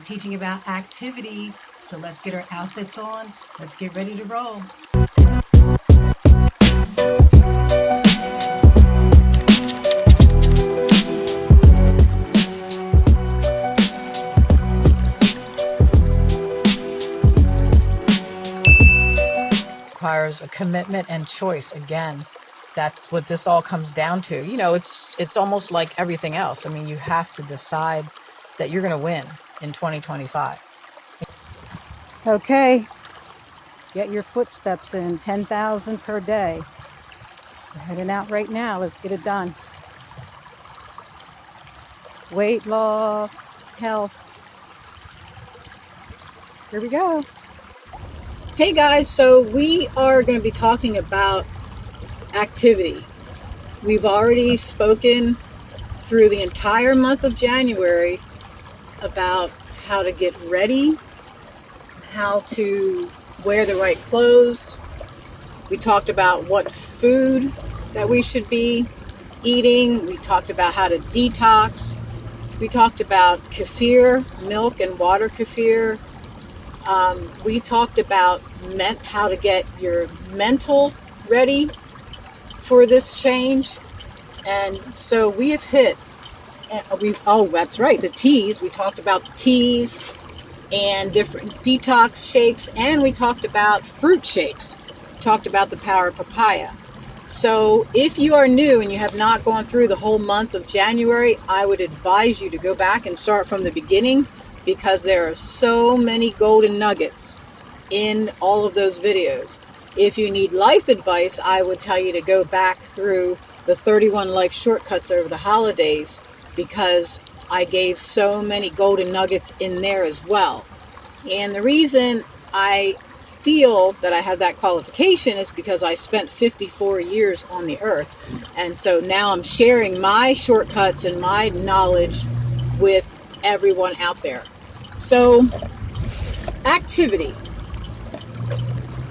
teaching about activity. So let's get our outfits on. Let's get ready to roll. Requires a commitment and choice. Again, that's what this all comes down to. You know, it's almost like everything else. I mean, you have to decide that you're going to win in 2025. Okay, get your footsteps in, 10,000 per day. We're heading out right now. Let's get it done. Weight loss, health. Here we go. Hey guys, so we are going to be talking about activity. We've already spoken through the entire month of January about how to get ready, how to wear the right clothes. We talked about what food that we should be eating. We talked about how to detox. We talked about kefir, milk and water kefir. We talked about how to get your mental ready for this change. And so we have hit, that's right, the teas. We talked about the teas and different detox shakes, and we talked about fruit shakes. We talked about the power of papaya. So if you are new and you have not gone through the whole month of January, I would advise you to go back and start from the beginning, because there are so many golden nuggets in all of those videos. If you need life advice, I would tell you to go back through the 31 life shortcuts over the holidays, because I gave so many golden nuggets in there as well. And the reason I feel that I have that qualification is because I spent 54 years on the earth. And so now I'm sharing my shortcuts and my knowledge with everyone out there. So, activity.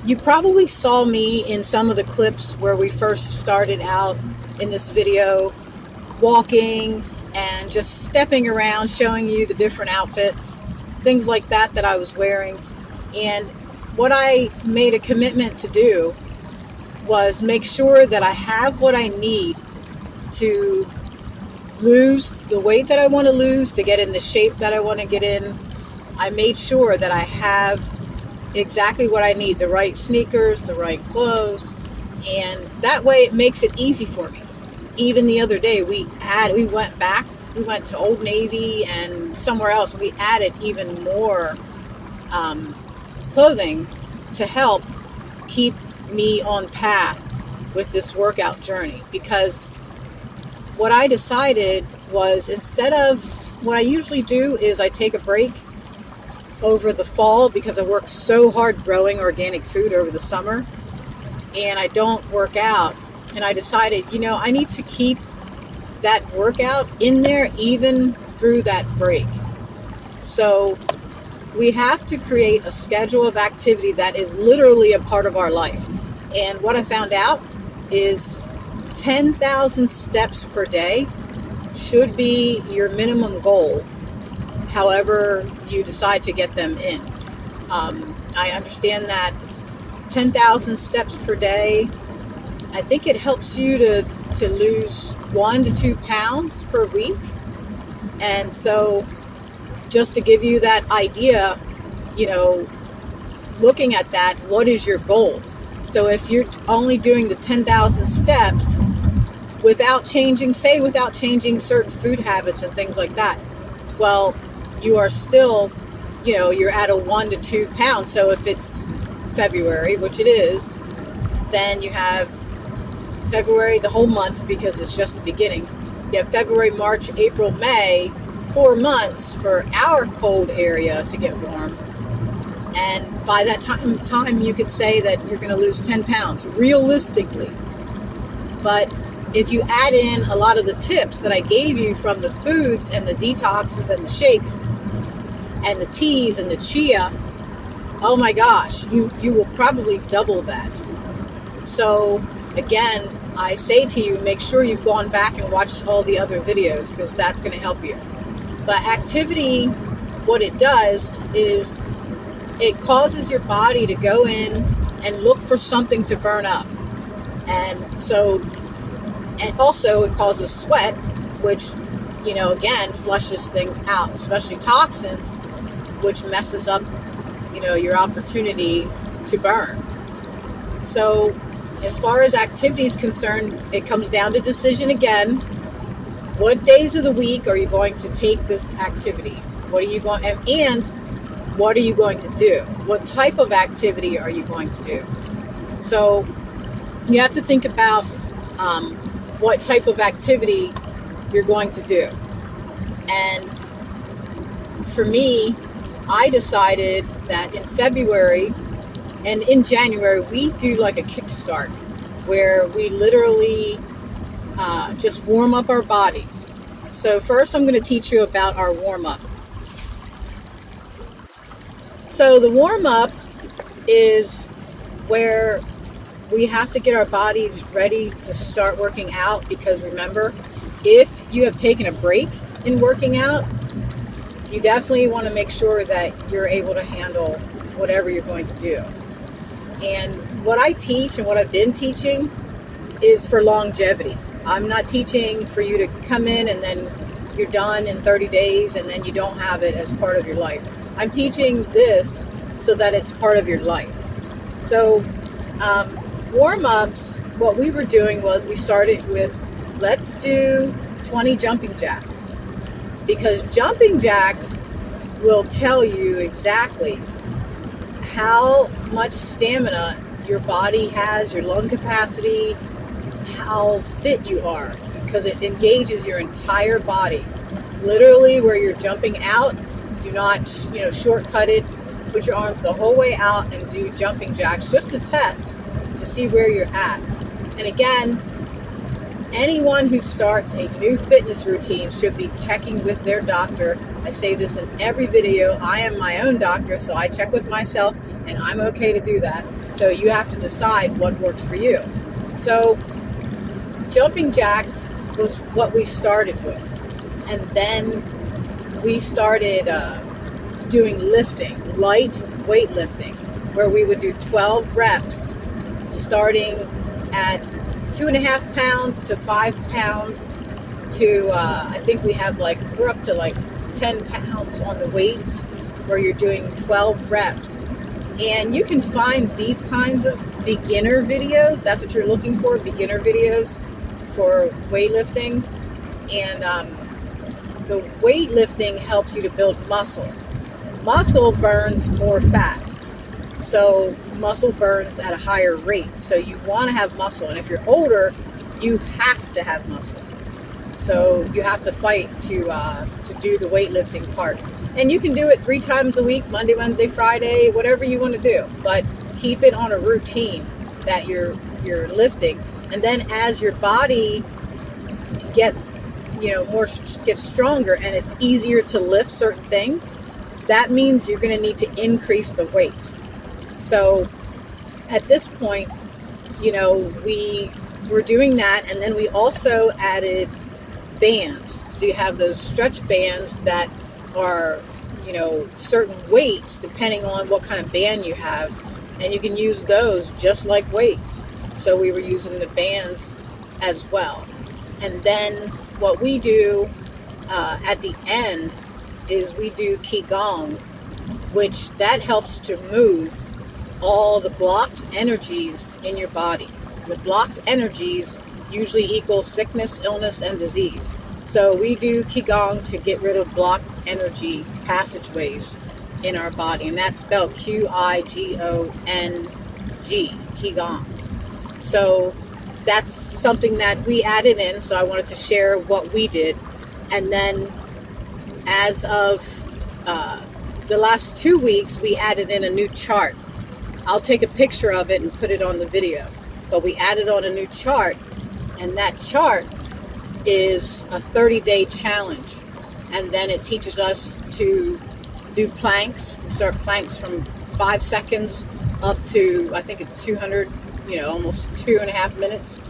You probably saw me in some of the clips where we first started out in this video, walking and just stepping around, showing you the different outfits, things like that I was wearing. And what I made a commitment to do was make sure that I have what I need to lose the weight that I want to lose, to get in the shape that I want to get in. I made sure that I have exactly what I need, the right sneakers, the right clothes, and that way it makes it easy for me. Even the other day we went to Old Navy and somewhere else. We added even more clothing to help keep me on path with this workout journey, because what I decided was, instead of what I usually do is I take a break over the fall, because I work so hard growing organic food over the summer and I don't work out. And I decided, I need to keep that workout in there even through that break. So we have to create a schedule of activity that is literally a part of our life. And what I found out is 10,000 steps per day should be your minimum goal, however you decide to get them in. I understand that 10,000 steps per day, I think it helps you to lose 1 to 2 pounds per week. And so just to give you that idea, looking at that, what is your goal? So if you're only doing the 10,000 steps without changing certain food habits and things like that, well, you are still, you're at a 1 to 2 pounds. So if it's February, which it is, then you have February, the whole month, because it's just the beginning. You have February, March, April, May, 4 months for our cold area to get warm. And by that time you could say that you're going to lose 10 pounds, realistically. But if you add in a lot of the tips that I gave you from the foods and the detoxes and the shakes and the teas and the chia, oh my gosh, you will probably double that. So again, I say to you, make sure you've gone back and watched all the other videos, because that's going to help you. But activity what it does is it causes your body to go in and look for something to burn up. And also it causes sweat, which, again, flushes things out, especially toxins, which messes up, your opportunity to burn. So as far as activity is concerned, it comes down to decision again. What days of the week are you going to take this activity? What are you going, and what are you going to do? What type of activity are you going to do? So you have to think about what type of activity you're going to do. And for me, I decided that in February and in January, we do like a kickstart where we literally just warm up our bodies. So first I'm going to teach you about our warm-up. So the warm-up is where we have to get our bodies ready to start working out, because remember, if you have taken a break in working out, you definitely want to make sure that you're able to handle whatever you're going to do. And what I teach and what I've been teaching is for longevity. I'm not teaching for you to come in and then you're done in 30 days and then you don't have it as part of your life. I'm teaching this so that it's part of your life. So warm-ups, what we were doing was we started with, let's do 20 jumping jacks. Because jumping jacks will tell you exactly how much stamina your body has, your lung capacity, how fit you are, because it engages your entire body. Literally, where you're jumping out, do not, shortcut it. Put your arms the whole way out and do jumping jacks just to test, to see where you're at. And again, anyone who starts a new fitness routine should be checking with their doctor. I say this in every video. I am my own doctor, so I check with myself, and I'm okay to do that. So you have to decide what works for you. So jumping jacks was what we started with. And then we started doing lifting, light weightlifting, where we would do 12 reps, starting at 2.5 pounds to 5 pounds to, I think we have we're up to 10 pounds on the weights, where you're doing 12 reps. And you can find these kinds of beginner videos. That's what you're looking for, beginner videos for weightlifting. And the weightlifting helps you to build muscle. Muscle burns more fat. So muscle burns at a higher rate. So you want to have muscle. And if you're older, you have to have muscle. So you have to fight to do the weightlifting part. And you can do it 3 times a week, Monday, Wednesday, Friday, whatever you want to do. But keep it on a routine that you're lifting. And then as your body gets, gets stronger and it's easier to lift certain things, that means you're going to need to increase the weight. So at this point, we were doing that. And then we also added bands. So you have those stretch bands that are, certain weights depending on what kind of band you have. And you can use those just like weights. So we were using the bands as well. And then what we do at the end is we do Qigong, which that helps to move all the blocked energies in your body. The blocked energies usually equal sickness, illness, and disease. So we do Qigong to get rid of blocked energy passageways in our body. And that's spelled Qigong, Qigong. So that's something that we added in. So I wanted to share what we did. And then as of the last 2 weeks, we added in a new chart. I'll take a picture of it and put it on the video. But we added on a new chart. And that chart is a 30-day challenge. And then it teaches us to do planks. We start planks from 5 seconds up to, I think it's 200, almost 2.5 minutes.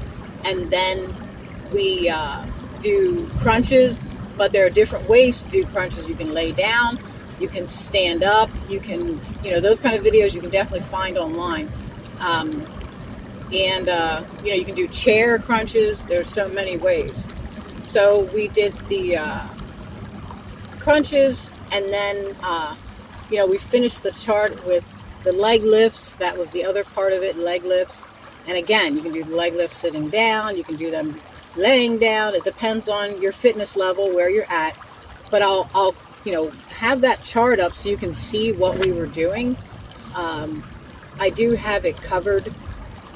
And then we do crunches, but there are different ways to do crunches. You can lay down, You can stand up. You can, those kind of videos you can definitely find online. You can do chair crunches. There's so many ways. So we did the crunches, and then, we finished the chart with the leg lifts. That was the other part of it, leg lifts. And again, you can do the leg lifts sitting down. You can do them laying down. It depends on your fitness level, where you're at. But I'll have that chart up so you can see what we were doing. I do have it covered,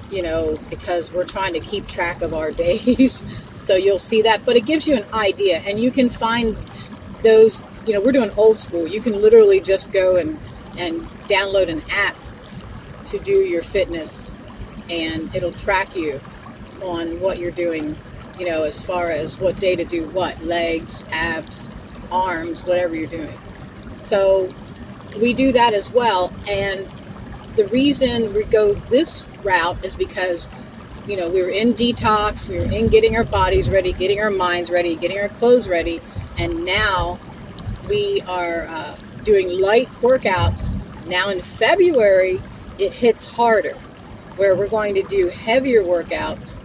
because we're trying to keep track of our days. So you'll see that, but it gives you an idea, and you can find those, we're doing old school. You can literally just go and download an app to do your fitness, and it'll track you on what you're doing, as far as what day to do what, legs, abs, arms, whatever you're doing. So we do that as well. And the reason we go this route is because, we were in detox, we were in getting our bodies ready, getting our minds ready, getting our clothes ready. And now we are doing light workouts. Now in February, it hits harder, where we're going to do heavier workouts,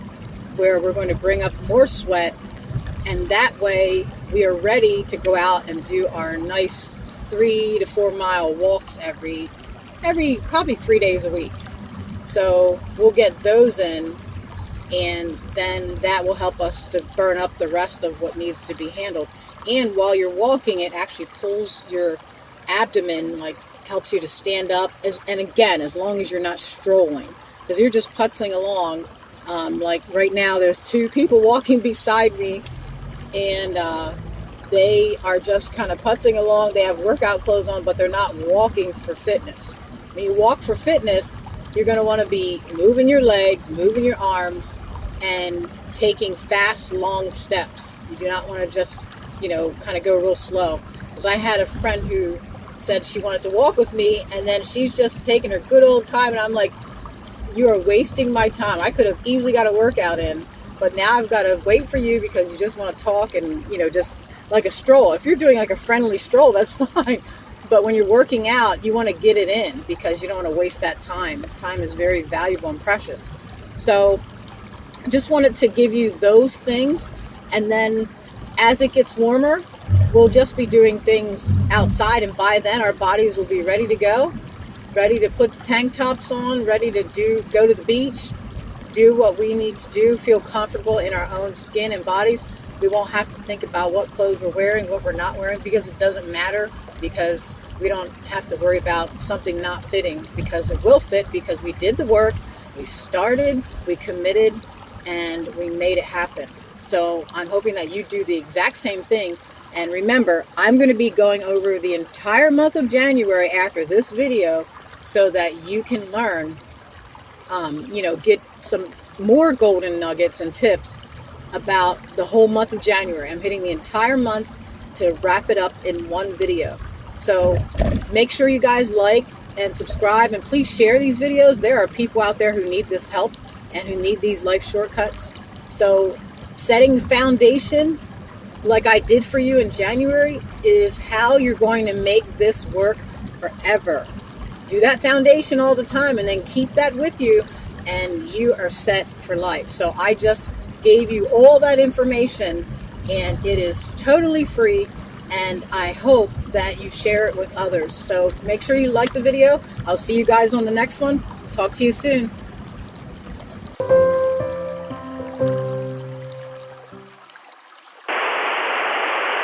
where we're going to bring up more sweat. And that way we are ready to go out and do our nice 3 to 4 mile walks every probably 3 days a week. So we'll get those in, and then that will help us to burn up the rest of what needs to be handled. And while you're walking, it actually pulls your abdomen, like helps you to stand up. And again, as long as you're not strolling, because you're just putzing along. Like right now, there's 2 people walking beside me, and they are just kind of putzing along. They have workout clothes on, but they're not walking for fitness. When you walk for fitness, you're going to want to be moving your legs, moving your arms, and taking fast, long steps. You do not want to just, kind of go real slow. Because I had a friend who said she wanted to walk with me, and then she's just taking her good old time, and I'm like, you are wasting my time. I could have easily got a workout in, but now I've got to wait for you because you just want to talk and, just like a stroll. If you're doing like a friendly stroll, that's fine. But when you're working out, you want to get it in because you don't want to waste that time. Time is very valuable and precious. So I just wanted to give you those things. And then as it gets warmer, we'll just be doing things outside. And by then our bodies will be ready to go, ready to put the tank tops on, ready to go to the beach, do what we need to do, feel comfortable in our own skin and bodies. We won't have to think about what clothes we're wearing, what we're not wearing, because it doesn't matter, because we don't have to worry about something not fitting, because it will fit, because we did the work, we started, we committed, and we made it happen. So I'm hoping that you do the exact same thing. And remember, I'm going to be going over the entire month of January after this video so that you can learn, get some more golden nuggets and tips about the whole month of January. I'm hitting the entire month to wrap it up in one video. So make sure you guys like and subscribe, and please share these videos. There are people out there who need this help and who need these life shortcuts. So setting the foundation, like I did for you in January, is how you're going to make this work forever. Do that foundation all the time, and then keep that with you, and you are set for life. So I just gave you all that information, and it is totally free, and I hope that you share it with others. So make sure you like the video. I'll see you guys on the next one. Talk to you soon.